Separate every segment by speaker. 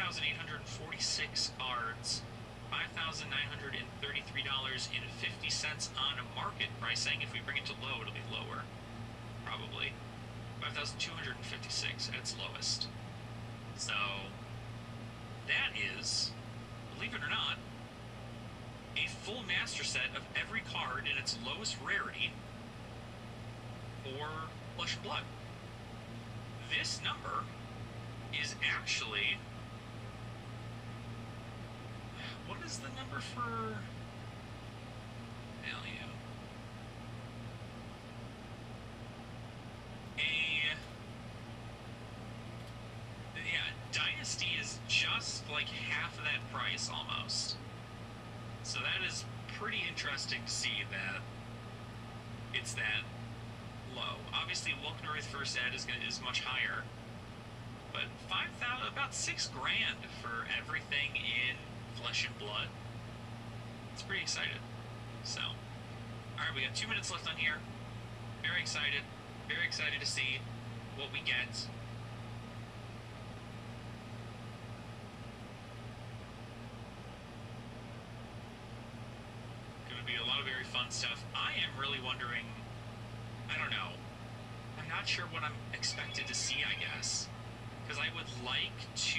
Speaker 1: 5,846 cards, $5,933.50 on a market pricing. If we bring it to low, it'll be lower, probably. 5,256 at its lowest. So that is, believe it or not, a full master set of every card in its lowest rarity for Flesh and Blood. This number is actually, what is the number for value? Dynasty is just like half of that price almost. So that is pretty interesting to see that it's that low. Obviously, Wilknorith first ed is much higher, but 5,000, about $6,000 for everything in Flesh and Blood. It's pretty excited. So, all right, we got 2 minutes left on here. Very excited to see what we get. Be a lot of very fun stuff. I am really wondering, I don't know, I'm not sure what I'm expected to see, I guess, because I would like to,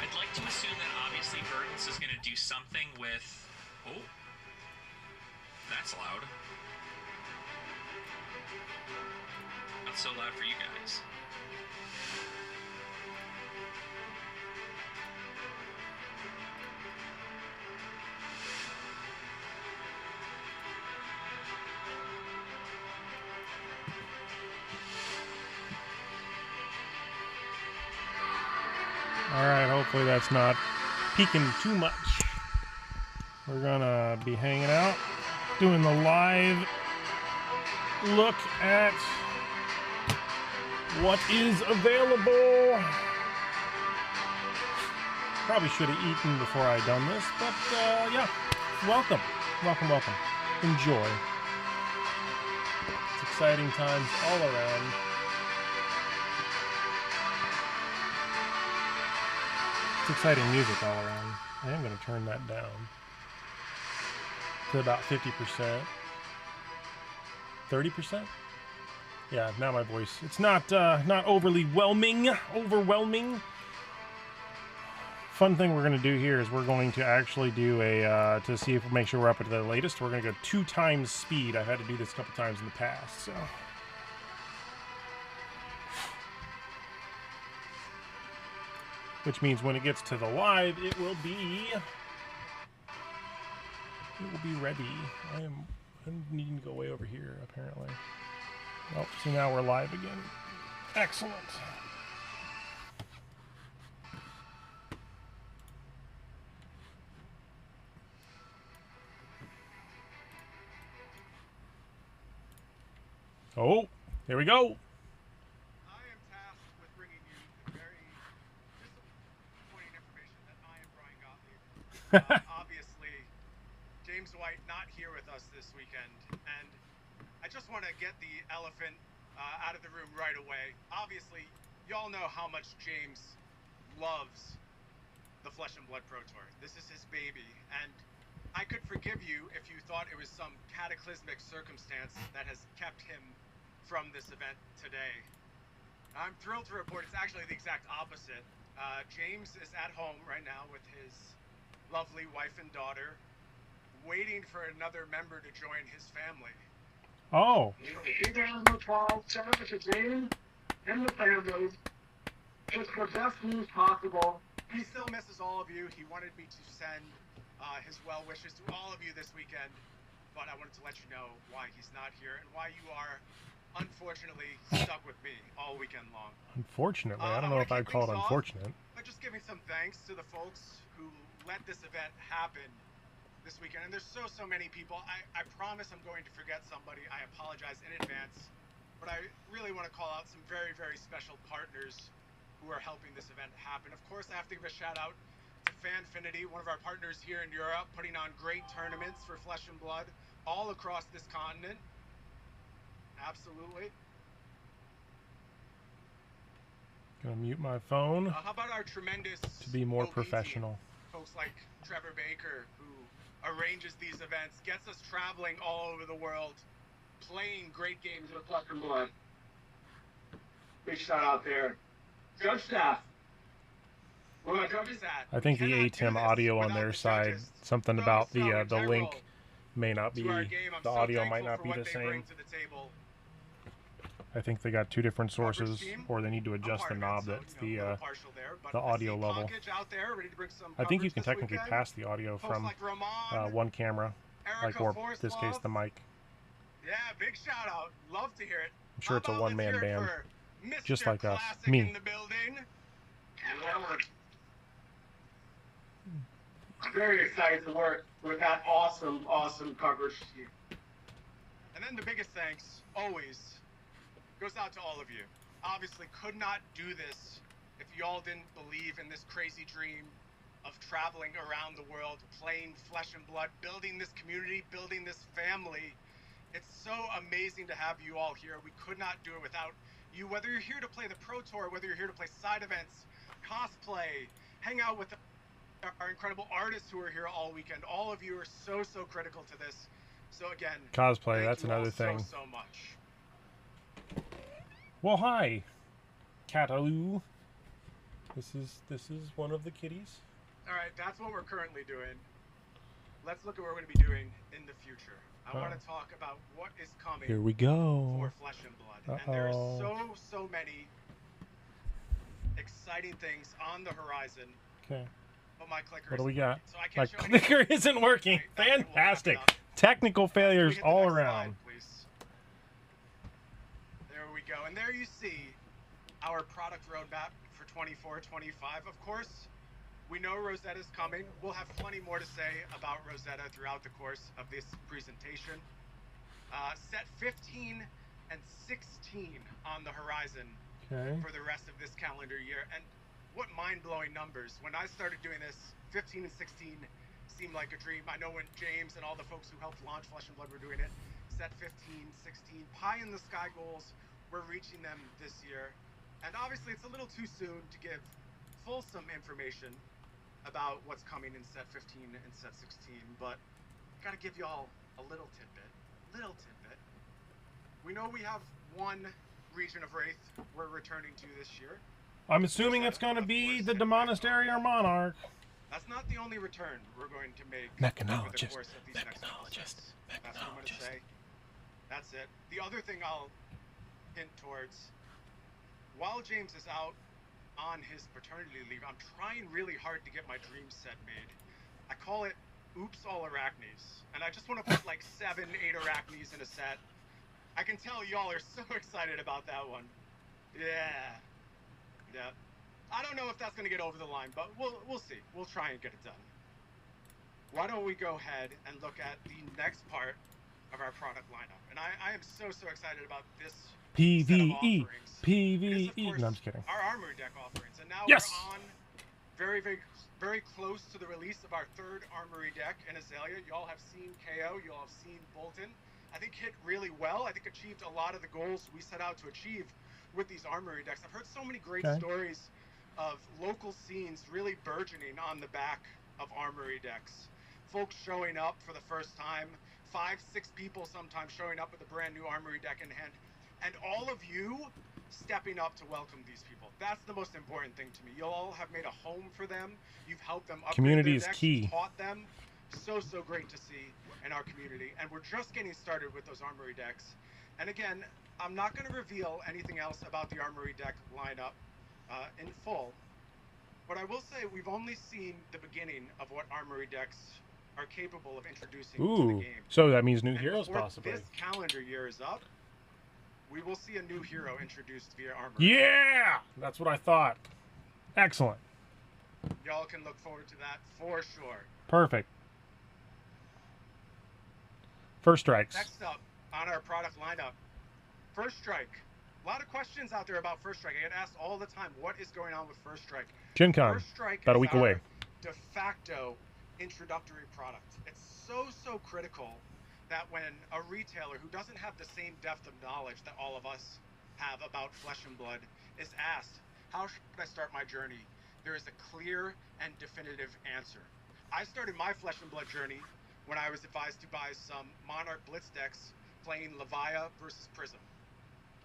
Speaker 1: I'd like to assume that obviously Verdance is going to do something with, oh, that's loud. Not so loud for you guys.
Speaker 2: Alright, hopefully that's not peaking too much. We're gonna be hanging out, doing the live look at what is available. Probably should have eaten before I done this, but yeah, welcome. Enjoy. It's exciting times all around. Exciting music all around. I am going to turn that down to about 50%. 30%? Yeah, now my voice. It's not overly overwhelming. Fun thing we're going to do here is we're going to actually do a to see if make sure we're up to the latest. We're going to go 2 times speed. I've had to do this a couple times in the past, so. Which means when it gets to the live, it will be ready. I'm needing to go way over here, apparently. Oh, so now we're live again. Excellent. Oh, here we go.
Speaker 3: Obviously, James White not here with us this weekend, and I just want to get the elephant out of the room right away. Obviously, y'all know how much James loves the Flesh and Blood Pro Tour. This is his baby, and I could forgive you if you thought it was some cataclysmic circumstance that has kept him from this event today. I'm thrilled to report it's actually the exact opposite. James is at home right now with his lovely wife and daughter, waiting for another member to join his family.
Speaker 2: Oh.
Speaker 4: He down the 12, send it to James and the family. Just the best news possible.
Speaker 3: He still misses all of you. He wanted me to send his well wishes to all of you this weekend, but I wanted to let you know why he's not here and why you are unfortunately stuck with me all weekend long.
Speaker 2: Unfortunately, I don't know if I'd call it unfortunate.
Speaker 3: But just giving some thanks to the folks who let this event happen this weekend. And there's so many people. I promise I'm going to forget somebody. I apologize in advance. But I really want to call out some very, very special partners who are helping this event happen. Of course, I have to give a shout out to Fanfinity, one of our partners here in Europe, putting on great tournaments for Flesh and Blood all across this continent. Absolutely.
Speaker 2: Gonna mute my phone
Speaker 3: How about our tremendous
Speaker 2: to be more
Speaker 3: OB team?
Speaker 2: professional.
Speaker 3: Folks like Trevor Baker, who arranges these events, gets us traveling all over the world, playing great games with Flesh and Blood. Big shout out there. Judge staff. Where my judges at?
Speaker 2: I think the
Speaker 3: We cannot do
Speaker 2: ATEM
Speaker 3: this
Speaker 2: audio on
Speaker 3: without
Speaker 2: their
Speaker 3: the
Speaker 2: side,
Speaker 3: judges.
Speaker 2: something
Speaker 3: So,
Speaker 2: about
Speaker 3: so
Speaker 2: the
Speaker 3: integral
Speaker 2: link may not be,
Speaker 3: to our game. I'm
Speaker 2: the
Speaker 3: so
Speaker 2: audio might
Speaker 3: thankful
Speaker 2: not
Speaker 3: for
Speaker 2: be
Speaker 3: what
Speaker 2: the
Speaker 3: they
Speaker 2: same.
Speaker 3: bring to the table.
Speaker 2: I think they got two different
Speaker 3: Robert's
Speaker 2: sources,
Speaker 3: team,
Speaker 2: or they need to
Speaker 3: I'm
Speaker 2: adjust
Speaker 3: part
Speaker 2: the
Speaker 3: of it,
Speaker 2: knob
Speaker 3: so,
Speaker 2: that's
Speaker 3: a little partial there, but
Speaker 2: the
Speaker 3: I
Speaker 2: audio
Speaker 3: see
Speaker 2: level.
Speaker 3: Pockage out there, ready to bring some
Speaker 2: I think you
Speaker 3: coverage
Speaker 2: can
Speaker 3: this
Speaker 2: technically
Speaker 3: weekend.
Speaker 2: pass the audio
Speaker 3: Folks
Speaker 2: from
Speaker 3: like Ramon,
Speaker 2: one camera,
Speaker 3: Erica
Speaker 2: or in this case
Speaker 3: Forslove.
Speaker 2: the mic.
Speaker 3: Yeah, big shout out. Love to hear it.
Speaker 2: I'm sure it's a
Speaker 3: How about
Speaker 2: one-man
Speaker 3: let's hear it
Speaker 2: band,
Speaker 3: for Mr.
Speaker 2: just like us.
Speaker 3: Classic
Speaker 2: Me.
Speaker 3: in the building. I'm very excited to work with that awesome coverage team. And then the biggest thanks, always, goes out to all of you. Obviously could not do this if y'all didn't believe in this crazy dream of traveling around the world, playing Flesh and Blood, building this community, building this family. It's so amazing to have you all here. We could not do it without you, whether you're here to play the Pro Tour, whether you're here to play side events, cosplay, hang out with our incredible artists who are here all weekend. All of you are so critical to this. So again,
Speaker 2: Cosplay,
Speaker 3: thank
Speaker 2: that's
Speaker 3: you all
Speaker 2: another thing.
Speaker 3: so much.
Speaker 2: Well, hi, Cataloo. This is one of the kitties.
Speaker 3: All right, that's what we're currently doing. Let's look at what we're going to be doing in the future. I want to talk about what is coming.
Speaker 2: Here we go.
Speaker 3: For Flesh and Blood. And there are so many exciting things on the horizon.
Speaker 2: Okay.
Speaker 3: But my clicker
Speaker 2: What do we
Speaker 3: isn't
Speaker 2: got?
Speaker 3: working, so I
Speaker 2: My
Speaker 3: can't show anything.
Speaker 2: clicker isn't working.
Speaker 3: Right, that's what we'll wrap it
Speaker 2: Fantastic.
Speaker 3: up.
Speaker 2: Technical failures
Speaker 3: Can we hit the
Speaker 2: all
Speaker 3: next
Speaker 2: around.
Speaker 3: slide, please? There we go. And there you see our product roadmap for 24-25. Of course, we know Rosetta's coming. We'll have plenty more to say about Rosetta throughout the course of this presentation. Set 15 and 16 on the horizon for the rest of this calendar year. And what mind-blowing numbers. When I started doing this, 15 and 16 seemed like a dream. I know when James and all the folks who helped launch Flesh and Blood were doing it, set 15, 16, pie in the sky goals, we're reaching them this year. And obviously it's a little too soon to give fulsome information about what's coming in set 15 and set 16, but gotta give y'all a little tidbit. We know we have one region of Wraith we're returning to this year.
Speaker 2: I'm assuming it's going to be the Demonastery or Monarch.
Speaker 3: That's not the only return we're going to make over the course of these next couple sets. That's what I'm going to say. That's it. The other thing I'll hint towards, while James is out on his paternity leave, I'm trying really hard to get my dream set made. I call it Oops All Arachnes. And I just want to put like 7, 8 Arachnes in a set. I can tell y'all are so excited about that one. Yeah. I don't know if that's going to get over the line, but we'll see. We'll try and get it done. Why don't we go ahead and look at the next part of our product lineup? And I am so excited about this
Speaker 2: PvE.
Speaker 3: PvE.
Speaker 2: No, I'm just kidding.
Speaker 3: Our Armory Deck offerings. And now
Speaker 2: Yes!
Speaker 3: we're on very close to the release of our third Armory Deck in Azalea. Y'all have seen KO. Y'all have seen Bolton. I think hit really well. I think achieved a lot of the goals we set out to achieve with these Armory Decks. I've heard so many great stories of local scenes really burgeoning on the back of Armory Decks. Folks showing up for the first time, 5, 6 people sometimes showing up with a brand new Armory Deck in hand, and all of you stepping up to welcome these people. That's the most important thing to me. You all have made a home for them. You've helped them upgrade
Speaker 2: Community
Speaker 3: their
Speaker 2: is
Speaker 3: decks,
Speaker 2: key.
Speaker 3: taught them. So great to see in our community. And we're just getting started with those Armory Decks. And again, I'm not going to reveal anything else about the Armory Deck lineup in full. But I will say we've only seen the beginning of what Armory Decks are capable of introducing to the game.
Speaker 2: So that means new
Speaker 3: And
Speaker 2: heroes
Speaker 3: before
Speaker 2: possibly.
Speaker 3: this calendar year is up, we will see a new hero introduced via Armory.
Speaker 2: Yeah! That's what I thought. Excellent.
Speaker 3: Y'all can look forward to that for sure.
Speaker 2: Perfect. First strikes.
Speaker 3: Next up on our product lineup, First Strike. A lot of questions out there about First Strike. I get asked all the time, what is going on with First Strike?
Speaker 2: Gen Con,
Speaker 3: First Strike
Speaker 2: about a
Speaker 3: is
Speaker 2: week
Speaker 3: our
Speaker 2: away.
Speaker 3: de facto introductory product. It's so critical that when a retailer who doesn't have the same depth of knowledge that all of us have about Flesh and Blood is asked, How should I start my journey? There is a clear and definitive answer. I started my Flesh and Blood journey when I was advised to buy some Monarch Blitz decks playing Levia versus Prism.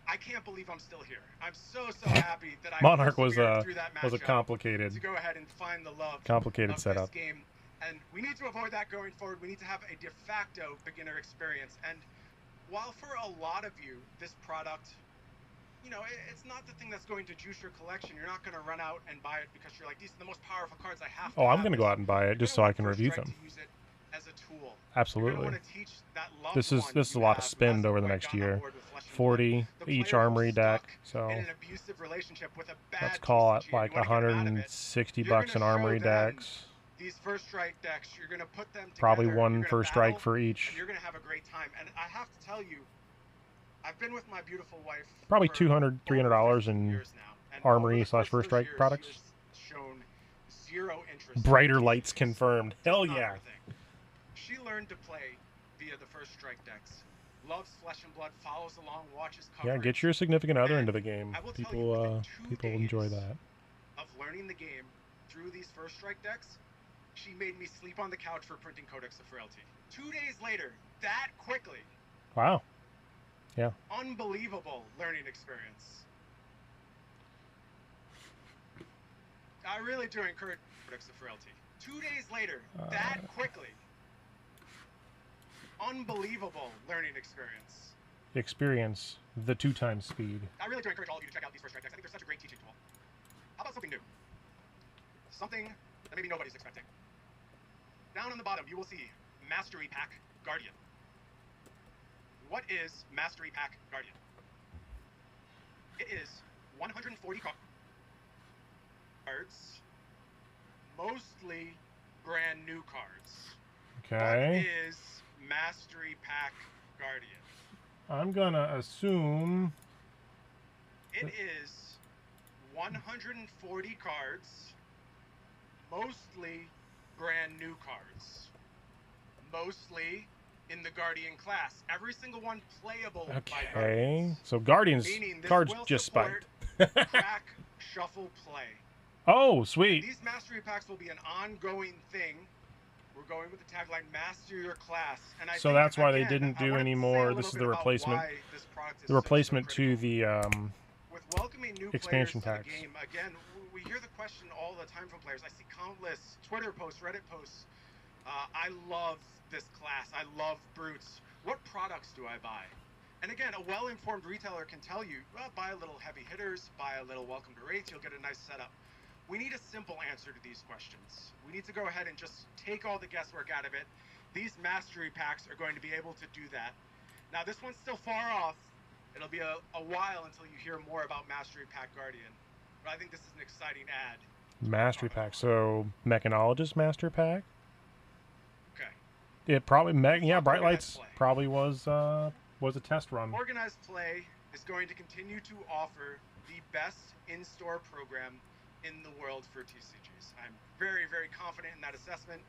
Speaker 3: I can't believe I'm still here. I'm so happy that I
Speaker 2: Monarch was
Speaker 3: through that
Speaker 2: a
Speaker 3: matchup
Speaker 2: complicated
Speaker 3: to go ahead and find the love of
Speaker 2: setup.
Speaker 3: this game. And we need to avoid that going forward. We need to have a de facto beginner experience. And while for a lot of you, this product, you know, it's not the thing that's going to juice your collection. You're not going to run out and buy it because you're like, these are the most powerful cards I have to
Speaker 2: Oh,
Speaker 3: have.
Speaker 2: I'm going to go out and buy it just so I can review them.
Speaker 3: To use it as a tool.
Speaker 2: Absolutely.
Speaker 3: Teach that
Speaker 2: This is a lot of spend over the next year. 40 each armory deck, so let's call it like 160 bucks in armory decks.
Speaker 3: These first strike decks, you're going to put them together.
Speaker 2: Probably one first strike for each.
Speaker 3: You're going to have a great time. And I have to tell you, I've been with my beautiful wife.
Speaker 2: Probably $200, $300 in armory / first strike products.
Speaker 3: Shown zero interest.
Speaker 2: Brighter lights confirmed. Hell yeah.
Speaker 3: She learned to play via the first strike decks. Loves Flesh and Blood, follows along, watches coverage.
Speaker 2: Yeah, get your significant other into the game. People enjoy that.
Speaker 3: Of learning the game through these first strike decks, she made me sleep on the couch for printing Codex of Frailty. 2 days later, that quickly.
Speaker 2: Wow. Yeah.
Speaker 3: Unbelievable learning experience. I really do encourage Codex of Frailty. 2 days later, that quickly. Unbelievable learning experience.
Speaker 2: Experience the 2 times speed.
Speaker 3: I really do encourage all of you to check out these first strike decks. I think they're such a great teaching tool. How about something new? Something that maybe nobody's expecting. Down on the bottom, you will see Mastery Pack Guardian. What is Mastery Pack Guardian? It is 140 cards, mostly brand new cards.
Speaker 2: Okay.
Speaker 3: What is Mastery Pack Guardian?
Speaker 2: I'm gonna assume
Speaker 3: it is 140 cards, mostly brand new cards, mostly in the Guardian class. Every single one playable by Guardians.
Speaker 2: So Guardians cards just spiked.
Speaker 3: Crack, shuffle, play.
Speaker 2: Oh, sweet.
Speaker 3: These mastery packs will be an ongoing thing. We're going with the tagline "Master Your Class," and I
Speaker 2: so
Speaker 3: think,
Speaker 2: that's why
Speaker 3: again,
Speaker 2: they didn't do any more. This is the replacement. The replacement to the
Speaker 3: with welcoming new
Speaker 2: expansion
Speaker 3: players
Speaker 2: packs.
Speaker 3: To the game. Again, we hear the question all the time from players. I see countless Twitter posts, Reddit posts. I love this class. I love brutes. What products do I buy? And again, a well-informed retailer can tell you, well, buy a little heavy hitters, buy a little Welcome to Wraith, you'll get a nice setup. We need a simple answer to these questions. We need to go ahead and just take all the guesswork out of it. These mastery packs are going to be able to do that. Now, this one's still far off. It'll be a while until you hear more about Mastery Pack Guardian. But I think this is an exciting ad.
Speaker 2: Mastery Pack. So, Mechanologist Master Pack?
Speaker 3: Okay.
Speaker 2: It probably, Bright Lights probably was a test run.
Speaker 3: Organized Play is going to continue to offer the best in-store program in the world for TCGs. I'm very, very confident in that assessment,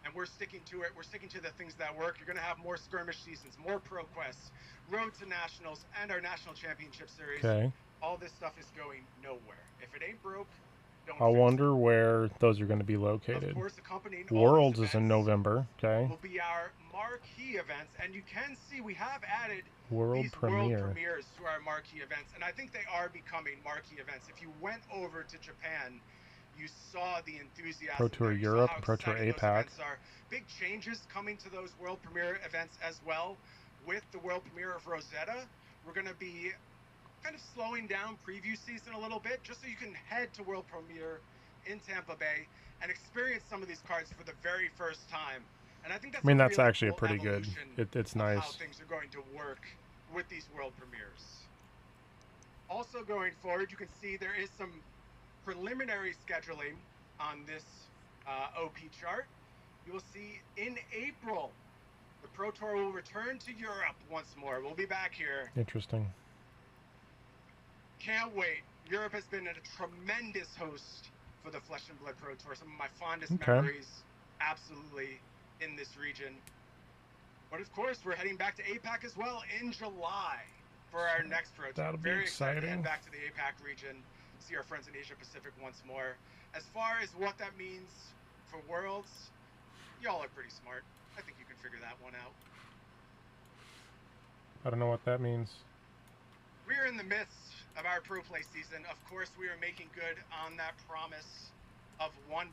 Speaker 3: and we're sticking to it. We're sticking to the things that work. You're going to have more skirmish seasons, more pro quests, Road to Nationals, and our National Championship Series.
Speaker 2: Okay.
Speaker 3: All this stuff is going nowhere. If it ain't broke, don't
Speaker 2: I wonder where those are going to be located.
Speaker 3: Of course, accompanying
Speaker 2: Worlds is in November. Okay.
Speaker 3: Will be our marquee events, and you can see we have added
Speaker 2: world
Speaker 3: premieres to our marquee events, and I think they are becoming marquee events. If you went over to Japan, you saw the enthusiasm.
Speaker 2: Pro Tour Europe, Pro Tour APAC.
Speaker 3: Big changes coming to those world premiere events as well. With the world premiere of Rosetta, we're going to be kind of slowing down preview season a little bit, just so you can head to world premiere in Tampa Bay and experience some of these cards for the very first time. And I think that's
Speaker 2: that's
Speaker 3: really
Speaker 2: actually
Speaker 3: cool
Speaker 2: a pretty good. It's nice.
Speaker 3: How things are going to work with these world premieres. Also going forward, you can see there is some preliminary scheduling on this OP chart. You will see in April, the Pro Tour will return to Europe once more. We'll be back here.
Speaker 2: Interesting.
Speaker 3: Can't wait. Europe has been a tremendous host for the Flesh and Blood Pro Tour. Some of my fondest memories, absolutely, in this region. But of course, we're heading back to APAC as well in July for our next Pro Tour.
Speaker 2: That'll be
Speaker 3: very
Speaker 2: exciting.
Speaker 3: Excited to head back to the APAC region. see our friends in Asia Pacific once more. As far as what that means for Worlds, y'all are pretty smart. I think you can figure that one out.
Speaker 2: I don't know what that means.
Speaker 3: We're in the midst of our pro play season. Of course, we are making good on that promise of $1.5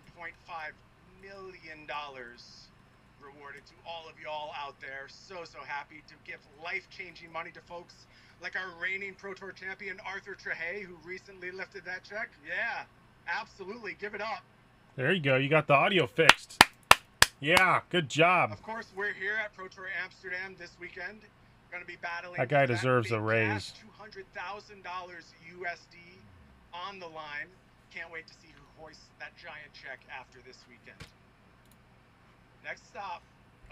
Speaker 3: million rewarded to all of y'all out there. So happy to give life-changing money to folks like our reigning Pro Tour champion, Arthur Trehey, who recently lifted that check. Yeah, absolutely. Give it up.
Speaker 2: There you go. You got the audio fixed. Yeah, good job.
Speaker 3: Of course, we're here at Pro Tour Amsterdam this weekend. Going to be battling.
Speaker 2: That guy deserves a raise.
Speaker 3: $200,000 USD on the line. Can't wait to see who hoists that giant check after this weekend. Next stop,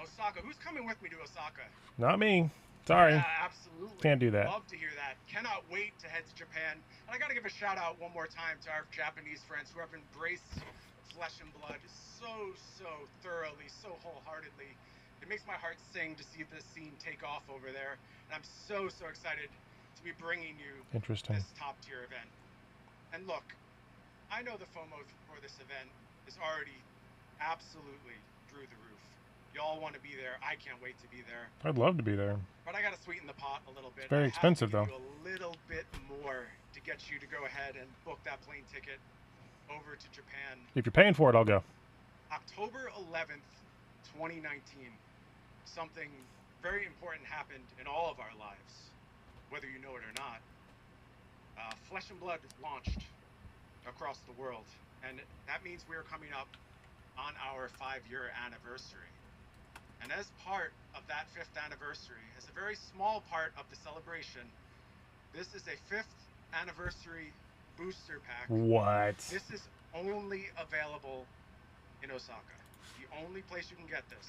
Speaker 3: Osaka. Who's coming with me to Osaka?
Speaker 2: Not me. Sorry.
Speaker 3: Yeah, absolutely.
Speaker 2: Can't do that.
Speaker 3: Love to hear that. Cannot wait to head to Japan. And I got to give a shout out one more time to our Japanese friends who have embraced Flesh and Blood so thoroughly, so wholeheartedly. It makes my heart sing to see this scene take off over there. And I'm so excited to be bringing you this top tier event. And look, I know the FOMO for this event is already absolutely through the roof. Y'all want to be there. I can't wait to be there.
Speaker 2: I'd love to be there.
Speaker 3: But I got to sweeten the pot a little bit.
Speaker 2: It's very expensive, though.
Speaker 3: A little bit more to get you to go ahead and book that plane ticket over to Japan.
Speaker 2: If you're paying for it, I'll go.
Speaker 3: October 11th, 2019. Something very important happened in all of our lives, whether you know it or not. Flesh and Blood launched across the world, and that means we are coming up on our 5-year anniversary. And as part of that 5th anniversary, as a very small part of the celebration, this is a 5th anniversary booster pack.
Speaker 2: What?
Speaker 3: This is only available in Osaka. The only place you can get this.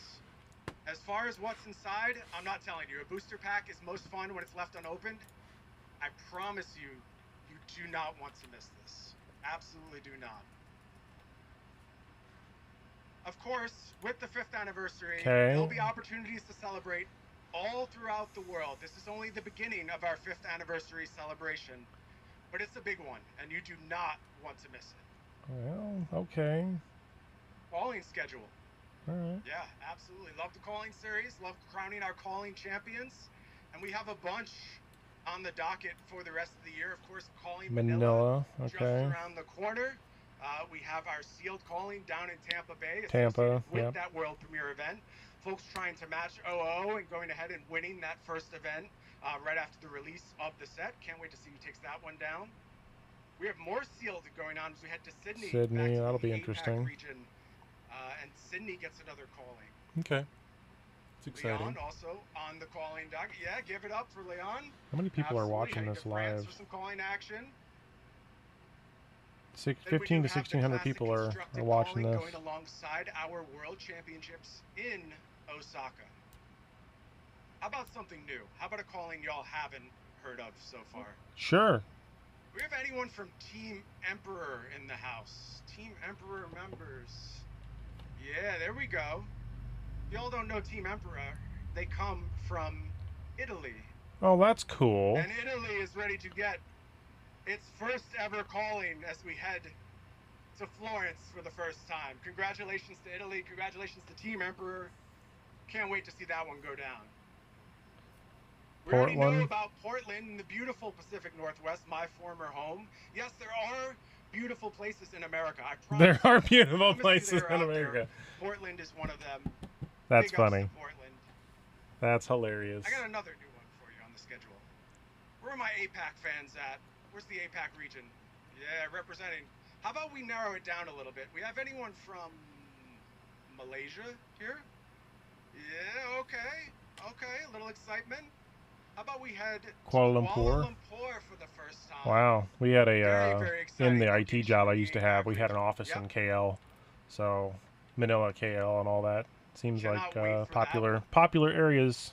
Speaker 3: As far as what's inside, I'm not telling you. A booster pack is most fun when it's left unopened. I promise you, you do not want to miss this. Absolutely do not. Of course, with the 5th anniversary, there'll be opportunities to celebrate all throughout the world. This is only the beginning of our 5th anniversary celebration, but it's a big one, and you do not want to miss it.
Speaker 2: Well, okay.
Speaker 3: Calling schedule.
Speaker 2: All right.
Speaker 3: Yeah, absolutely. Love the calling series. Love crowning our calling champions. And we have a bunch on the docket for the rest of the year. Of course, calling Manila
Speaker 2: okay.
Speaker 3: Just around the corner. We have our sealed calling down in Tampa Bay.
Speaker 2: Tampa,
Speaker 3: with that world premiere event. Folks trying to match OO and going ahead and winning that first event right after the release of the set. Can't wait to see who takes that one down. We have more sealed going on as we head to Sydney.
Speaker 2: Sydney, that'll be interesting.
Speaker 3: Region, and Sydney gets another calling.
Speaker 2: Okay. It's exciting.
Speaker 3: Leon also on the calling dock. Yeah, give it up for Leon.
Speaker 2: How many people are watching this live?
Speaker 3: For some calling action.
Speaker 2: 15 to 1,600 people are watching this.
Speaker 3: Going alongside our World Championships in Osaka. How about something new? How about a calling y'all haven't heard of so far?
Speaker 2: Sure.
Speaker 3: Do we have anyone from Team Emperor in the house? Team Emperor members. Yeah, there we go. Y'all don't know Team Emperor. They come from Italy.
Speaker 2: Oh, that's cool.
Speaker 3: And Italy is ready to get its first ever calling as we head to Florence for the first time. Congratulations to Italy. Congratulations to Team Emperor. Can't wait to see that one go down. We already know about Portland, the beautiful Pacific Northwest, my former home. Yes, there are beautiful places in America. I promise.
Speaker 2: There are beautiful places in America.
Speaker 3: Portland is one of them.
Speaker 2: That's
Speaker 3: Big
Speaker 2: funny.
Speaker 3: ups to Portland.
Speaker 2: That's hilarious.
Speaker 3: I got another new one for you on the schedule. Where are my APAC fans at? Where's the APAC region? Yeah, representing. How about we narrow it down a little bit? We have anyone from Malaysia here? Yeah, okay. Okay, a little excitement. How about we head
Speaker 2: Kuala
Speaker 3: to
Speaker 2: Lumpur?
Speaker 3: Kuala Lumpur for the first time?
Speaker 2: Wow, we had a
Speaker 3: Very
Speaker 2: in the
Speaker 3: exciting
Speaker 2: IT job I used to
Speaker 3: location
Speaker 2: have. We had an office in KL, so Manila, KL, and all that. Seems
Speaker 3: Cannot
Speaker 2: like
Speaker 3: wait for
Speaker 2: popular areas.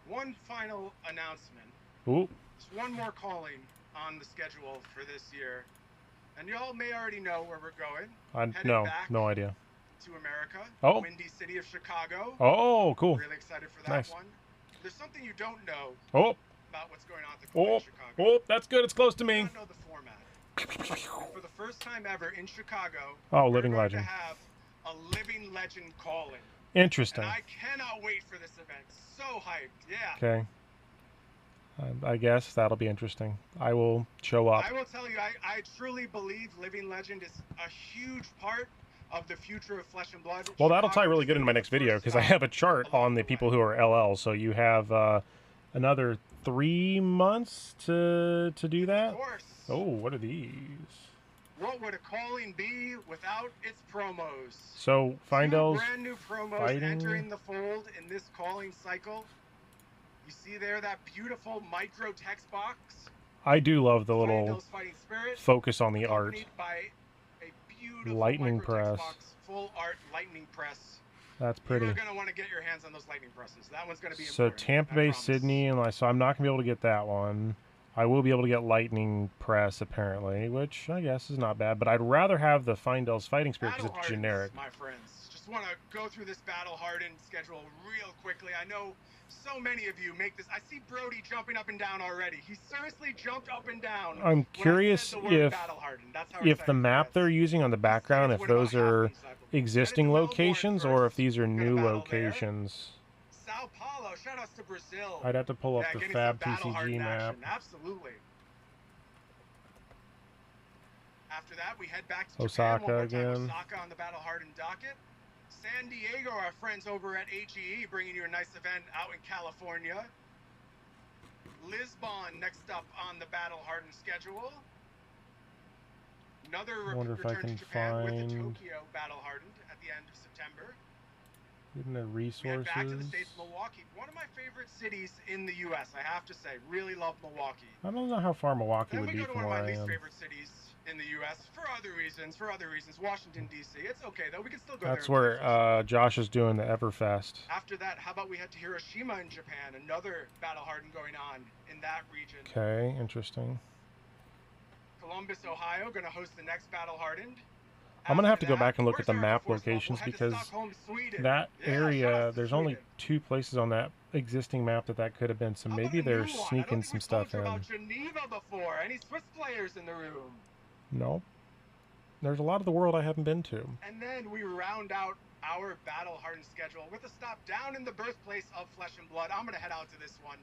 Speaker 3: One final announcement.
Speaker 2: Ooh,
Speaker 3: Just one more calling on the schedule for this year, and y'all may already know where we're going.
Speaker 2: no idea.
Speaker 3: To America.
Speaker 2: Oh.
Speaker 3: Windy city of Chicago.
Speaker 2: Oh, cool.
Speaker 3: Really excited for that
Speaker 2: Nice.
Speaker 3: one. There's something you don't know
Speaker 2: Oh,
Speaker 3: about what's going on at the Coin in Chicago.
Speaker 2: oh, that's good. It's close to
Speaker 3: You
Speaker 2: me.
Speaker 3: don't know the format. For the first time ever in Chicago,
Speaker 2: Oh,
Speaker 3: we're
Speaker 2: living
Speaker 3: going
Speaker 2: legend.
Speaker 3: to have a living legend calling.
Speaker 2: Interesting.
Speaker 3: And I cannot wait for this event. So hyped. Yeah.
Speaker 2: Okay. I guess that'll be interesting. I will show up.
Speaker 3: I will tell you, I truly believe Living Legend is a huge part of the future of Flesh and Blood.
Speaker 2: Well, that'll tie
Speaker 3: Chicago
Speaker 2: really
Speaker 3: is
Speaker 2: good
Speaker 3: gonna
Speaker 2: into my
Speaker 3: be the
Speaker 2: next video
Speaker 3: first
Speaker 2: because I
Speaker 3: stop
Speaker 2: have a chart
Speaker 3: along
Speaker 2: on the
Speaker 3: the
Speaker 2: people
Speaker 3: way.
Speaker 2: who are LL. So you have another 3 months to do that.
Speaker 3: Of course.
Speaker 2: Oh, what are these?
Speaker 3: What would a calling be without its promos?
Speaker 2: So
Speaker 3: Two
Speaker 2: Findel's
Speaker 3: brand new promos
Speaker 2: fighting.
Speaker 3: entering the fold in this calling cycle. You see there that beautiful micro text box.
Speaker 2: I do love the little
Speaker 3: Findel's Fighting Spirit,
Speaker 2: focus on the art.
Speaker 3: accompanied by a beautiful
Speaker 2: Lightning
Speaker 3: micro text
Speaker 2: press.
Speaker 3: box, full art lightning press.
Speaker 2: That's pretty.
Speaker 3: You're gonna want to get your hands on those lightning presses. That one's gonna be
Speaker 2: So
Speaker 3: important.
Speaker 2: Tampa
Speaker 3: I
Speaker 2: Bay,
Speaker 3: promise.
Speaker 2: Sydney, and so I'm not gonna be able to get that one. I will be able to get Lightning Press apparently, which I guess is not bad. But I'd rather have the Findel's Fighting Spirit because
Speaker 3: Battle
Speaker 2: it's
Speaker 3: Hardens,
Speaker 2: generic.
Speaker 3: my friends. Just want to go through this Battle Hardened schedule real quickly. I know so many of you make this. I see Brody jumping up and down already. He seriously jumped up and down.
Speaker 2: I'm
Speaker 3: when
Speaker 2: curious
Speaker 3: I said the word
Speaker 2: if
Speaker 3: Battle Hardened. That's how
Speaker 2: the
Speaker 3: excited
Speaker 2: map
Speaker 3: he
Speaker 2: they're
Speaker 3: gets.
Speaker 2: using on the background, if
Speaker 3: He's winning
Speaker 2: those
Speaker 3: about half
Speaker 2: are
Speaker 3: these cycles.
Speaker 2: existing
Speaker 3: Headed to Melbourne
Speaker 2: locations or if
Speaker 3: first.
Speaker 2: these are
Speaker 3: Gonna
Speaker 2: new
Speaker 3: battle there.
Speaker 2: locations.
Speaker 3: Sao Paulo, shout outs to Brazil.
Speaker 2: I'd have to pull up
Speaker 3: Yeah,
Speaker 2: the
Speaker 3: getting
Speaker 2: Fab
Speaker 3: some Battle
Speaker 2: TCG
Speaker 3: Hardened
Speaker 2: map.
Speaker 3: action. Absolutely. After that, we head back to
Speaker 2: Osaka
Speaker 3: Japan one more time.
Speaker 2: again.
Speaker 3: Osaka on the Battle Hardened docket. San Diego, our friends over at HEE, bringing you a nice event out in California. Lisbon next up on the Battle Hardened schedule. Another
Speaker 2: Wonder if I
Speaker 3: return
Speaker 2: can
Speaker 3: to Japan with the
Speaker 2: find-
Speaker 3: Tokyo Battle Hardened at the end of September.
Speaker 2: Isn't there
Speaker 3: We head back to the
Speaker 2: resources?
Speaker 3: States, Milwaukee. One of my favorite cities in the U.S., I have to say. Really love Milwaukee.
Speaker 2: I don't know how far Milwaukee
Speaker 3: Then
Speaker 2: would
Speaker 3: we
Speaker 2: be
Speaker 3: go to
Speaker 2: from
Speaker 3: one of
Speaker 2: where
Speaker 3: my
Speaker 2: I
Speaker 3: least
Speaker 2: am.
Speaker 3: favorite cities in the U.S. for other reasons. Washington, D.C. It's okay, though. We can still go
Speaker 2: That's
Speaker 3: there. and
Speaker 2: where Josh is doing the Everfest.
Speaker 3: After that, how about we head to Hiroshima in Japan? Another Battle Hardened going on in that region.
Speaker 2: Okay, interesting.
Speaker 3: Columbus, Ohio, going to host the next Battle Hardened.
Speaker 2: I'm gonna have to
Speaker 3: After
Speaker 2: go back and
Speaker 3: that,
Speaker 2: look at the
Speaker 3: where's our
Speaker 2: map
Speaker 3: Force Ball?
Speaker 2: locations
Speaker 3: We'll head to
Speaker 2: because
Speaker 3: Stockholm, Sweden.
Speaker 2: that
Speaker 3: Yeah, shout
Speaker 2: area,
Speaker 3: out to
Speaker 2: there's only
Speaker 3: Sweden.
Speaker 2: 2 places on that existing map that could have been. So
Speaker 3: How
Speaker 2: maybe
Speaker 3: about a
Speaker 2: they're
Speaker 3: new one? I
Speaker 2: sneaking
Speaker 3: don't
Speaker 2: some
Speaker 3: think
Speaker 2: stuff
Speaker 3: we
Speaker 2: in.
Speaker 3: spoke to you about Geneva before. Any Swiss players in the room?
Speaker 2: Nope. There's a lot of the world I haven't been to.
Speaker 3: And then we round out our Battle Hardened schedule with a stop down in the birthplace of Flesh and Blood. I'm going to head out to this one.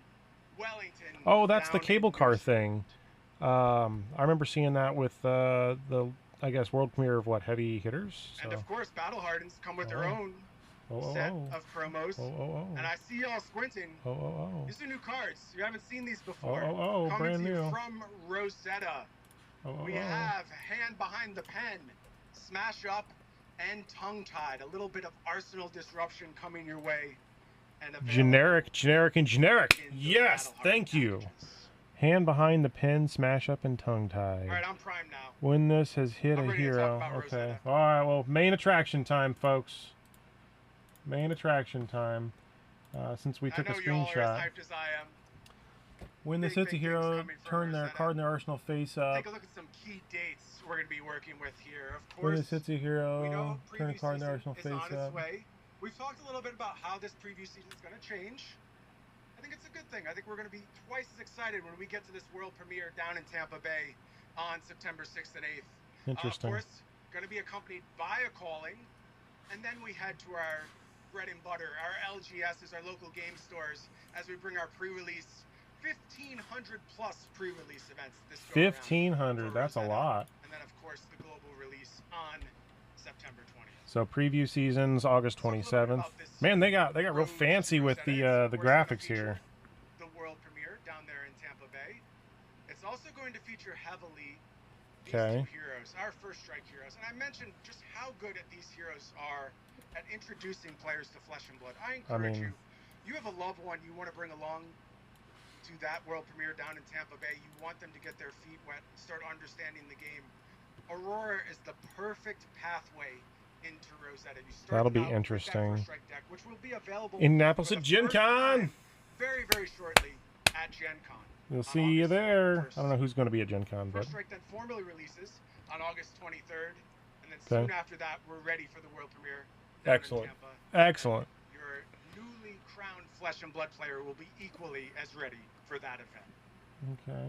Speaker 3: Wellington.
Speaker 2: Oh, that's the
Speaker 3: down
Speaker 2: cable
Speaker 3: in
Speaker 2: car
Speaker 3: New
Speaker 2: thing. I remember seeing that with the I guess world premiere of what, Heavy Hitters. So.
Speaker 3: And of course, Battle Hardens come with their own set of promos. And I see y'all squinting. These are new cards. You haven't seen these before. Coming
Speaker 2: brand
Speaker 3: to you
Speaker 2: new.
Speaker 3: from Rosetta. We have Hand Behind the Pen, Smash Up, and Tongue Tied. A little bit of Arsenal disruption coming your way. And
Speaker 2: Generic.
Speaker 3: in those
Speaker 2: Yes,
Speaker 3: Battle
Speaker 2: thank
Speaker 3: Hardened
Speaker 2: you.
Speaker 3: packages.
Speaker 2: Hand Behind the Pen, Smash Up, and Tongue Tie.
Speaker 3: All right, I'm primed now.
Speaker 2: When this has hit
Speaker 3: I'm
Speaker 2: a
Speaker 3: ready to talk
Speaker 2: hero.
Speaker 3: about
Speaker 2: Okay.
Speaker 3: Rosetta.
Speaker 2: All right. Well, main attraction time, folks. Main attraction time. Since we took
Speaker 3: I
Speaker 2: a
Speaker 3: know y'all are
Speaker 2: screenshot.
Speaker 3: as hyped as I am.
Speaker 2: When this
Speaker 3: big
Speaker 2: hits a
Speaker 3: things
Speaker 2: hero,
Speaker 3: coming from
Speaker 2: turn their
Speaker 3: Rosetta.
Speaker 2: card in their arsenal face up.
Speaker 3: Take a look at some key dates we're going to be working with here. Of
Speaker 2: When
Speaker 3: course,
Speaker 2: this hits a
Speaker 3: we
Speaker 2: hero,
Speaker 3: know
Speaker 2: turn a
Speaker 3: preview
Speaker 2: card in their
Speaker 3: season
Speaker 2: arsenal
Speaker 3: is
Speaker 2: face
Speaker 3: on its
Speaker 2: up.
Speaker 3: way. We've talked a little bit about how this preview season is going to change. I think it's a good thing. I think we're going to be twice as excited when we get to this world premiere down in Tampa Bay on September 6th and 8th.
Speaker 2: Interesting.
Speaker 3: Of course, going to be accompanied by a calling. And then we head to our bread and butter, our LGSs, our local game stores, as we bring our pre-release 1,500 plus pre-release events this go around
Speaker 2: 1,500.
Speaker 3: for
Speaker 2: That's a
Speaker 3: Rosetta.
Speaker 2: lot.
Speaker 3: And then, of course, the global release on September 20th.
Speaker 2: So preview seasons August
Speaker 3: Talk a little bit
Speaker 2: 27th.
Speaker 3: about this
Speaker 2: Man, they got real
Speaker 3: road
Speaker 2: fancy
Speaker 3: to
Speaker 2: with
Speaker 3: Rosetta.
Speaker 2: the
Speaker 3: It's, of course, gonna
Speaker 2: graphics here.
Speaker 3: feature The world premiere down there in Tampa Bay. It's also going to feature heavily these
Speaker 2: Okay.
Speaker 3: two heroes, our first strike heroes. And I mentioned just how good at these heroes are at introducing players to Flesh and Blood. I encourage
Speaker 2: mean-
Speaker 3: you have a loved one you want to bring along to that world premiere down in Tampa Bay. You want them to get their feet wet, start understanding the game. Aurora is the perfect pathway into Rosetta. You start
Speaker 2: That'll
Speaker 3: them
Speaker 2: be
Speaker 3: out with that
Speaker 2: interesting.
Speaker 3: first strike deck, which will be available
Speaker 2: Indianapolis
Speaker 3: for
Speaker 2: at
Speaker 3: the
Speaker 2: Gen
Speaker 3: first
Speaker 2: Con.
Speaker 3: time very, very shortly at Gen Con.
Speaker 2: We'll
Speaker 3: on
Speaker 2: see you
Speaker 3: August
Speaker 2: there.
Speaker 3: 21st.
Speaker 2: I don't know who's going to be at Gen Con, but
Speaker 3: First Strike then formally releases on August 23rd, and then
Speaker 2: Okay.
Speaker 3: soon after that, we're ready for the world premiere. down in
Speaker 2: Excellent.
Speaker 3: Tampa.
Speaker 2: excellent.
Speaker 3: Your newly crowned Flesh and Blood player will be equally as ready for that event.
Speaker 2: Okay.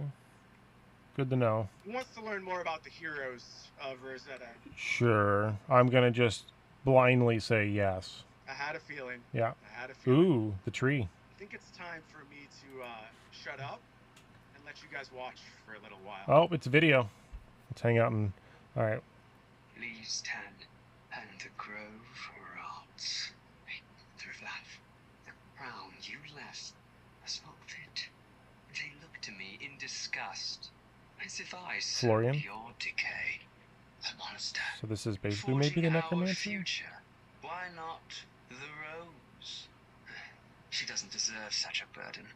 Speaker 2: Good to know.
Speaker 3: Who wants to learn more about the heroes of Rosetta?
Speaker 2: Sure. I'm going to just blindly say yes.
Speaker 3: I had a feeling.
Speaker 2: Yeah.
Speaker 3: I had a feeling.
Speaker 2: Ooh, the tree.
Speaker 3: I think it's time for me to shut up and let you guys watch for a little while.
Speaker 2: Oh, it's video. Let's hang out and... All right.
Speaker 5: Leaves 10 and the grove rots. Thrift the crown you left has not fit. They look to me in disgust, as if I
Speaker 2: Florian?
Speaker 5: your decay. The monster.
Speaker 2: So this is basically maybe the necromancer?
Speaker 5: Future. Why not the rose? She doesn't deserve such a burden.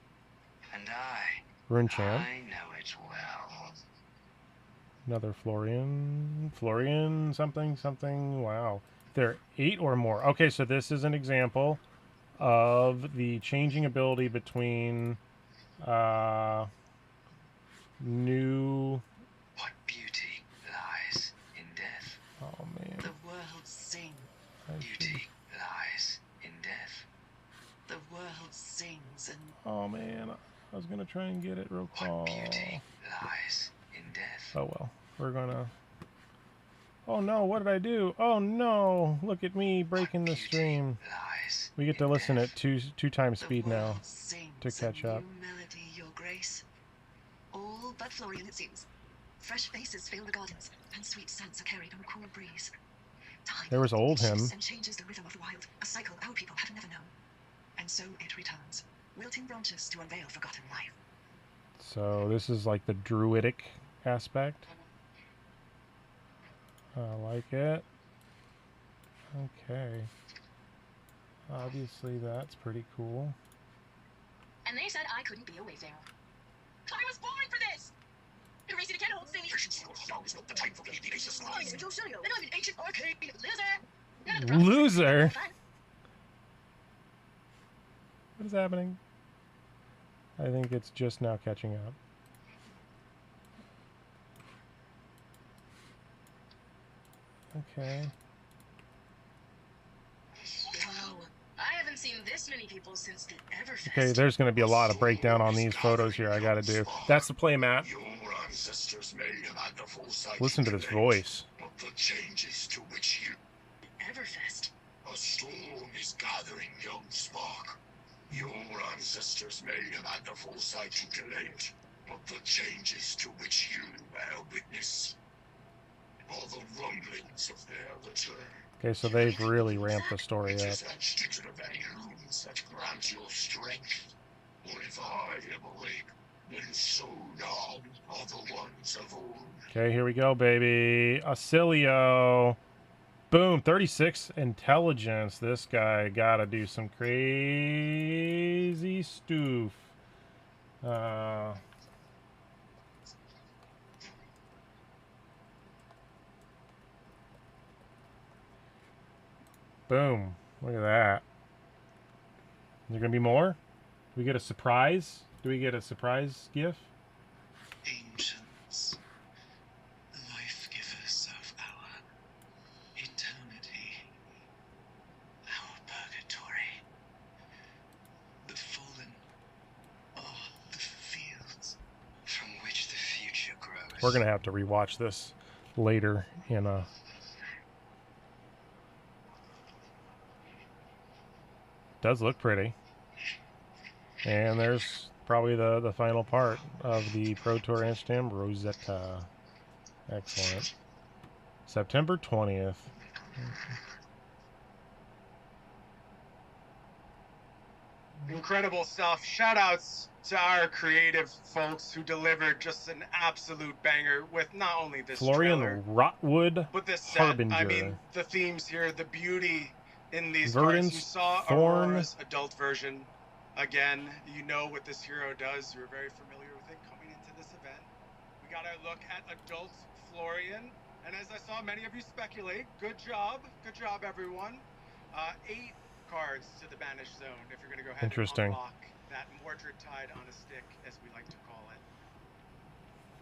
Speaker 5: And
Speaker 2: Runchan.
Speaker 5: I know it well.
Speaker 2: Another Florian. Florian something something. Wow. There are 8 or more. Okay, so this is an example of the changing ability between new...
Speaker 5: What beauty lies in death.
Speaker 2: Oh, man.
Speaker 5: The world sings. Beauty lies in death. The world sings and...
Speaker 2: Oh, man. I was going to try and get it real quick.
Speaker 5: What beauty lies in death.
Speaker 2: Oh, well. We're going to... Oh, no. What did I do? Oh, no. Look at me breaking the stream. We get to listen at two times speed now to catch up.
Speaker 6: Melody, your grace. All but Florian, it seems. Fresh faces fill the gardens, and sweet scents are carried on a cool breeze. Time
Speaker 2: There was old him.
Speaker 6: and changes the rhythm of the wild, a cycle our people have never known. And so it returns, wilting branches to unveil forgotten life.
Speaker 2: So this is like the druidic aspect. I like it. Okay. Obviously that's pretty cool.
Speaker 6: And they said I couldn't be a wayfarer. I was born for this! Erase it again, old silly. Now is not the time for the aces lies. Then I'm an ancient arcade loser.
Speaker 2: Loser? What is happening? I think it's just now catching up. Okay.
Speaker 6: Wow. I haven't seen this many people since the Everfest.
Speaker 2: Okay, there's going to be a lot of breakdown on these photos here I got to do. That's the playmat. Listen to this voice.
Speaker 7: The changes to which you...
Speaker 6: Everfest.
Speaker 7: A storm is gathering, young spark. Your ancestors may have had the foresight to delay it, but the changes to which you bear witness are the rumblings of their return.
Speaker 2: Okay, so they've really ramped the story up.
Speaker 7: It is etched into the very runes that grant your strength. For if I am awake, then so now are the ones of old.
Speaker 2: Okay, here we go, baby. Acilio. Boom, 36 intelligence. This guy gotta do some crazy stuff. Boom. Look at that. Is there gonna be more? Do we get a surprise? Do we get a surprise gift?
Speaker 5: Ancients, life givers of our eternity, our purgatory, the fallen are the fields from which the future grows.
Speaker 2: We're gonna have to rewatch this later in a... Does look pretty. And there's probably the final part of the Pro Tour Amsterdam Rosetta. Excellent. September 20th.
Speaker 3: Incredible stuff. Shout outs to our creative folks who delivered just an absolute banger with not only this
Speaker 2: Florian
Speaker 3: trailer,
Speaker 2: Rotwood
Speaker 3: but this set.
Speaker 2: Harbinger.
Speaker 3: I mean, the themes here, the beauty in these
Speaker 2: Verdant's
Speaker 3: cards. You saw
Speaker 2: Thorn.
Speaker 3: Aurora's adult version. Again, you know what this hero does. You're very familiar with it coming into this event. We got our look at adult Florian. And as I saw many of you speculate, good job, everyone. 8 cards to the banished zone if you're going to go ahead
Speaker 2: Interesting.
Speaker 3: and unlock that Mordred Tide on a stick, as we like to call it.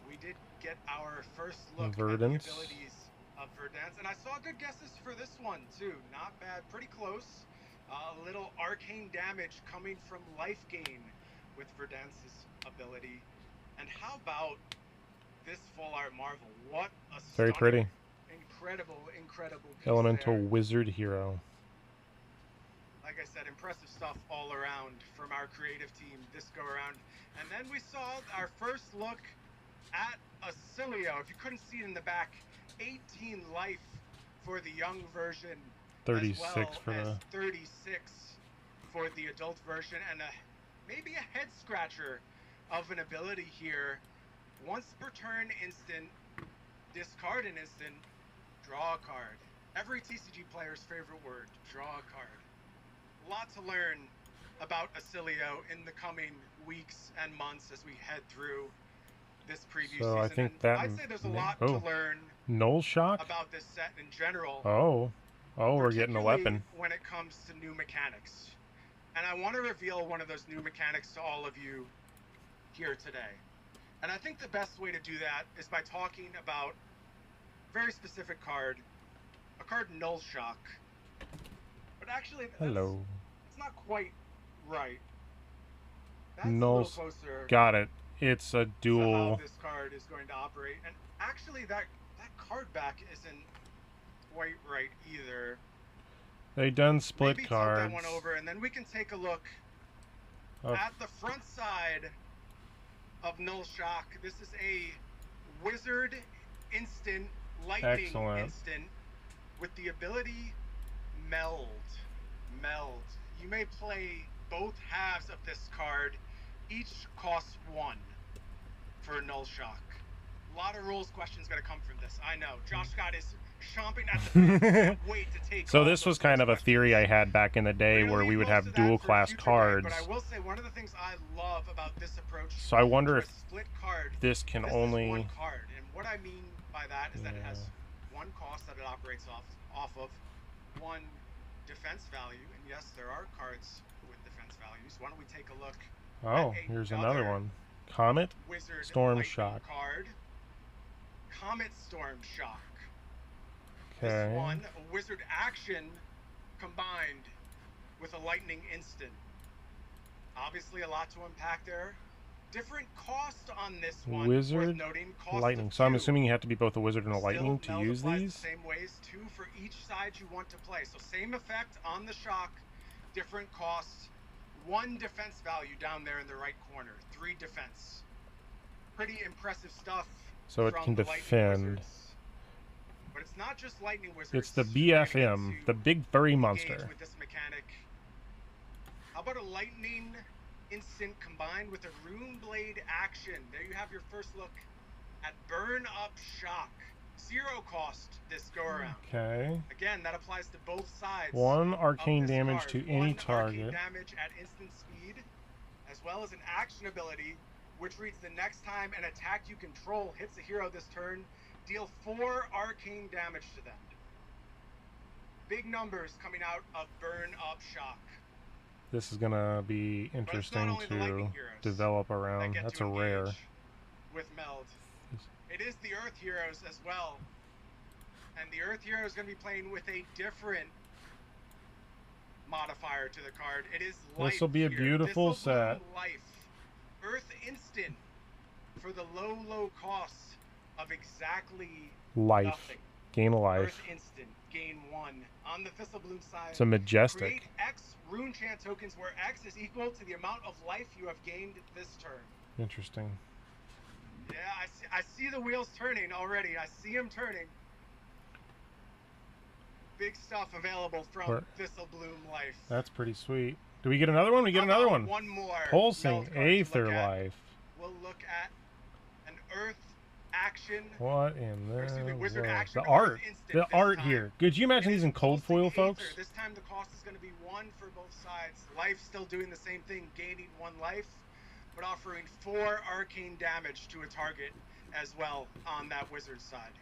Speaker 3: We did get our first look at the
Speaker 2: Verdance.
Speaker 3: abilities of Verdance, and I saw good guesses for this one too. Not bad, pretty close. A little arcane damage coming from life gain with Verdance's ability. And how about this full art marvel. What a
Speaker 2: Very pretty.
Speaker 3: incredible piece
Speaker 2: Elemental
Speaker 3: there.
Speaker 2: Wizard Hero.
Speaker 3: Like I said, impressive stuff all around from our creative team this go around. And then we saw our first look at Acilio. If you couldn't see it in the back, 18 life for the young version,
Speaker 2: 36
Speaker 3: as well
Speaker 2: for
Speaker 3: as
Speaker 2: the
Speaker 3: 36 for the adult version, and maybe a head scratcher of an ability here. Once per turn instant, discard an instant, draw a card. Every TCG player's favorite word, draw a card. A lot to learn about Acilio in the coming weeks and months as we head through this preview
Speaker 2: So
Speaker 3: season.
Speaker 2: I think
Speaker 3: And
Speaker 2: that
Speaker 3: I'd say there's a lot to learn
Speaker 2: Null Shock?
Speaker 3: about this set in general.
Speaker 2: Oh, we're getting a weapon.
Speaker 3: When it comes to new mechanics. And I want to reveal one of those new mechanics to all of you here today. And I think the best way to do that is by talking about a very specific card, a card Null Shock. But actually,
Speaker 2: Hello.
Speaker 3: it's not quite right. That's
Speaker 2: Null.
Speaker 3: a little closer
Speaker 2: Got it. It's a
Speaker 3: to how
Speaker 2: dual.
Speaker 3: this card is going to operate. And actually, that card back isn't quite right either.
Speaker 2: They done split
Speaker 3: Maybe
Speaker 2: cards.
Speaker 3: flip that one over, and then we can take a look at the front side of Null Shock. This is a wizard instant, lightning instant, with the ability Meld. You may play both halves of this card. Each costs 1 for Null Shock. A lot of rules questions gonna come from this. I know. Josh Scott is chomping at the bit. Can't wait to take.
Speaker 2: So this was kind of a theory I had back in the day where we would have dual class cards.
Speaker 3: But I will say one of the things I love about this approach.
Speaker 2: So I wonder if
Speaker 3: split card,
Speaker 2: this can
Speaker 3: this
Speaker 2: only.
Speaker 3: Is one card, and what I mean by that is that it has 1 cost that it operates off of, 1 defense value, and yes, there are cards with defense values. Why don't we take a look?
Speaker 2: Oh, here's another one. Comet
Speaker 3: Wizard
Speaker 2: Storm
Speaker 3: Lightning
Speaker 2: Shock.
Speaker 3: Card. Comet Storm Shock.
Speaker 2: Okay.
Speaker 3: This one, a wizard action combined with a lightning instant. Obviously a lot to unpack there. Different cost on this one.
Speaker 2: Wizard,
Speaker 3: worth noting, cost
Speaker 2: lightning.
Speaker 3: of
Speaker 2: So I'm
Speaker 3: 2.
Speaker 2: assuming you have to be both a wizard and a
Speaker 3: Still,
Speaker 2: lightning to
Speaker 3: Meld
Speaker 2: use
Speaker 3: applies
Speaker 2: these?
Speaker 3: the same ways, 2 for each side you want to play. So same effect on the shock, different costs. 1 defense value down there in the right corner. 3 defense. Pretty impressive stuff.
Speaker 2: So it
Speaker 3: from
Speaker 2: can
Speaker 3: the Lightning
Speaker 2: defend.
Speaker 3: Wizards. But it's not just lightning wizards.
Speaker 2: It's the
Speaker 3: We're gonna
Speaker 2: BFM,
Speaker 3: get
Speaker 2: the
Speaker 3: to
Speaker 2: big furry
Speaker 3: engage
Speaker 2: monster.
Speaker 3: with this mechanic. How about a lightning instant combined with a rune blade action? There you have your first look at Burn Up Shock. 0 cost this go around.
Speaker 2: Okay.
Speaker 3: Again, that applies to both sides.
Speaker 2: 1 arcane
Speaker 3: of this
Speaker 2: damage
Speaker 3: card.
Speaker 2: to
Speaker 3: 1
Speaker 2: any
Speaker 3: arcane
Speaker 2: target.
Speaker 3: damage at instant speed, as well as an action ability, which reads the next time an attack you control hits a hero this turn, deal 4 arcane damage to them. Big numbers coming out of Burn Up Shock.
Speaker 2: This is gonna be interesting
Speaker 3: only the
Speaker 2: to
Speaker 3: lightning heroes
Speaker 2: develop
Speaker 3: that
Speaker 2: around.
Speaker 3: get
Speaker 2: That's
Speaker 3: to
Speaker 2: a rare.
Speaker 3: engage with Meld. It is the Earth Heroes as well. And the Earth Hero is going to be playing with a different modifier to the card. It is life.
Speaker 2: This will be a
Speaker 3: here.
Speaker 2: beautiful
Speaker 3: This'll bloom
Speaker 2: set.
Speaker 3: Life. Earth Instant for the low cost of exactly
Speaker 2: Life.
Speaker 3: nothing.
Speaker 2: Gain a life.
Speaker 3: Earth Instant, gain 1. On the Thistle Bloom side,
Speaker 2: It's a majestic.
Speaker 3: create X rune chant tokens where X is equal to the amount of life you have gained this turn.
Speaker 2: Interesting.
Speaker 3: Yeah, I see the wheels turning already. I see them turning. Big stuff available from Thistle Bloom Life.
Speaker 2: That's pretty sweet. Do we get another one? We get another one.
Speaker 3: One more.
Speaker 2: Pulsing
Speaker 3: Meld card to
Speaker 2: Aether
Speaker 3: look at.
Speaker 2: Life.
Speaker 3: We'll look at an Earth action.
Speaker 2: What in
Speaker 3: or excuse me,
Speaker 2: the
Speaker 3: wizard
Speaker 2: world?
Speaker 3: action
Speaker 2: The
Speaker 3: becomes
Speaker 2: art.
Speaker 3: instant
Speaker 2: The
Speaker 3: this
Speaker 2: art
Speaker 3: time.
Speaker 2: here. Could you imagine
Speaker 3: It
Speaker 2: these
Speaker 3: is
Speaker 2: in cold
Speaker 3: pulsing
Speaker 2: foil, folks?
Speaker 3: Aether. This time the cost is going to be 1 for both sides. Life still doing the same thing, gaining 1 life, but offering 4 arcane damage to a target as well on that wizard side.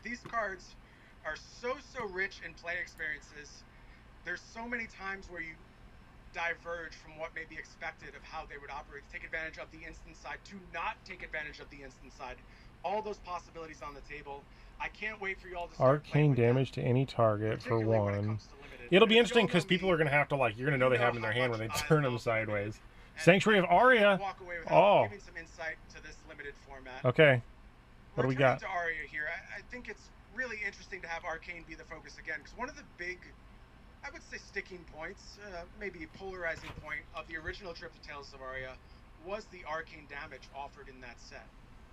Speaker 3: These cards are so rich in play experiences. There's so many times where you diverge from what may be expected of how they would operate. Take advantage of the instant side, to not take advantage of the instant side. All those possibilities on the table. I can't wait for you all to start playing
Speaker 2: Arcane
Speaker 3: with them,
Speaker 2: damage to any target for
Speaker 3: particularly when it
Speaker 2: 1.
Speaker 3: comes to limited.
Speaker 2: It'll be
Speaker 3: If you
Speaker 2: interesting
Speaker 3: don't know
Speaker 2: because people
Speaker 3: me,
Speaker 2: are going to have to, like, you're going to know they
Speaker 3: you
Speaker 2: have them in
Speaker 3: know
Speaker 2: their
Speaker 3: how
Speaker 2: hand when they
Speaker 3: much I
Speaker 2: turn them
Speaker 3: love
Speaker 2: sideways. Sanctuary of Aria.
Speaker 3: Walk away with
Speaker 2: Oh.
Speaker 3: giving some insight to this limited format.
Speaker 2: Okay. What do we got?
Speaker 3: To Aria here. I think it's really interesting to have Arcane be the focus again, because one of the big, I would say, sticking points, maybe polarizing point of the original trip to Tales of Aria was the arcane damage offered in that set.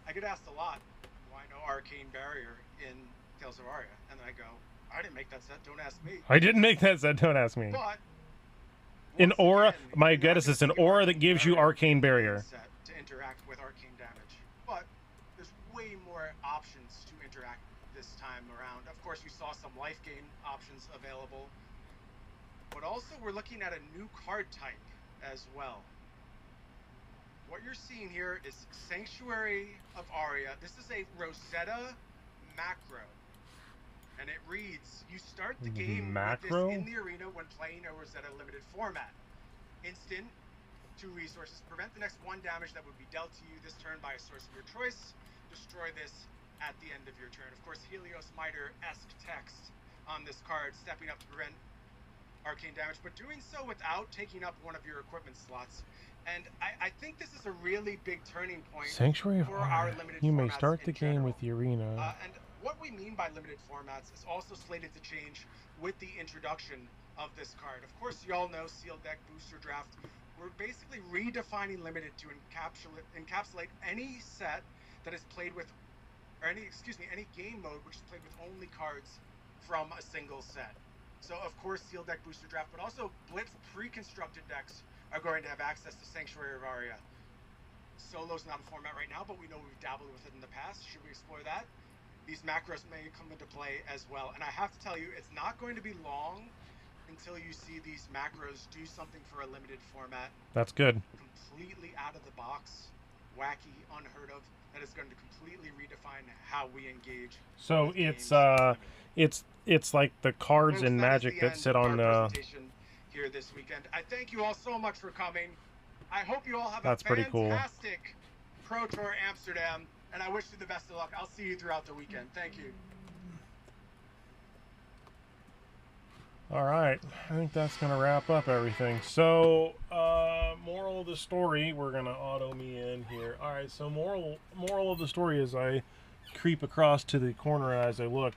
Speaker 3: I get asked a lot, why no arcane barrier in Tales of Aria? And then I go, I didn't make that set, don't ask me.
Speaker 2: I didn't make that set, don't ask me.
Speaker 3: But
Speaker 2: an aura,
Speaker 3: again,
Speaker 2: my
Speaker 3: you're not
Speaker 2: guess
Speaker 3: gonna
Speaker 2: is an
Speaker 3: see
Speaker 2: aura that gives you arcane barrier.
Speaker 3: set to interact with arcane damage. But there's way more options to interact this time around. Of course, you saw some life gain options available, but also we're looking at a new card type as well. What you're seeing here is Sanctuary of Aria. This is a Rosetta macro, and it reads, you start the game with this in the arena when playing a Rosetta limited format. Instant, 2 resources, prevent the next 1 damage that would be dealt to you this turn by a source of your choice. Destroy this at the end of your turn. Of course, Helios Miter-esque text on this card, stepping up to prevent arcane damage, but doing so without taking up one of your equipment slots. And I think this is a really big turning point
Speaker 2: Sanctuary of
Speaker 3: for our
Speaker 2: Aria.
Speaker 3: limited
Speaker 2: You may
Speaker 3: formats
Speaker 2: start the
Speaker 3: in
Speaker 2: game
Speaker 3: general.
Speaker 2: with the arena.
Speaker 3: And what we mean by limited formats is also slated to change with the introduction of this card. Of course, you all know Sealed Deck Booster Draft. We're basically redefining limited to encapsulate any set that is played with, or any game mode which is played with only cards from a single set. So of course, Sealed Deck Booster Draft, but also Blitz pre-constructed decks are going to have access to Sanctuary of Aria. Solo's not a format right now, but we know we've dabbled with it in the past. Should we explore that? These macros may come into play as well. And I have to tell you, it's not going to be long until you see these macros do something for a limited format.
Speaker 2: That's good.
Speaker 3: Completely out of the box, wacky, unheard of. That is going to completely redefine how we engage.
Speaker 2: So it's like the cards in Magic that sit on
Speaker 3: here this weekend. I thank you all so much for coming. I hope you all have
Speaker 2: That's
Speaker 3: a
Speaker 2: pretty cool.
Speaker 3: fantastic Pro Tour Amsterdam, and I wish you the best of luck. I'll see you throughout the weekend. Thank you.
Speaker 2: All right, I think that's gonna wrap up everything. So, moral of the story, we're gonna auto me in here. All right, so moral of the story is I creep across to the corner as I look.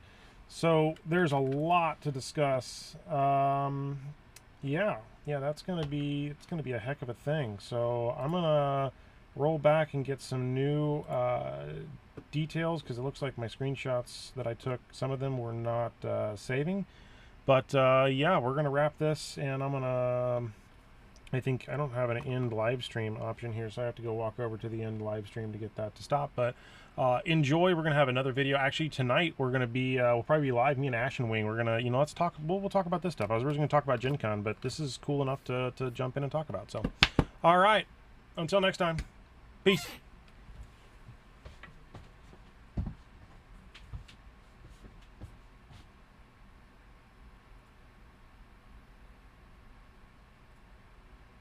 Speaker 2: So there's a lot to discuss. Yeah, it's gonna be a heck of a thing. So I'm gonna roll back and get some new details, because it looks like my screenshots that I took, some of them were not saving. But yeah, we're gonna wrap this, and I'm gonna, I think I don't have an end live stream option here, so I have to go walk over to the end live stream to get that to stop. But enjoy. We're gonna have another video actually tonight. We're gonna be we'll probably be live, me and Ash and Wing. We're gonna, let's talk, we'll talk about this stuff. I was originally gonna talk about Gen Con, but this is cool enough to jump in and talk about. So all right, until next time, peace.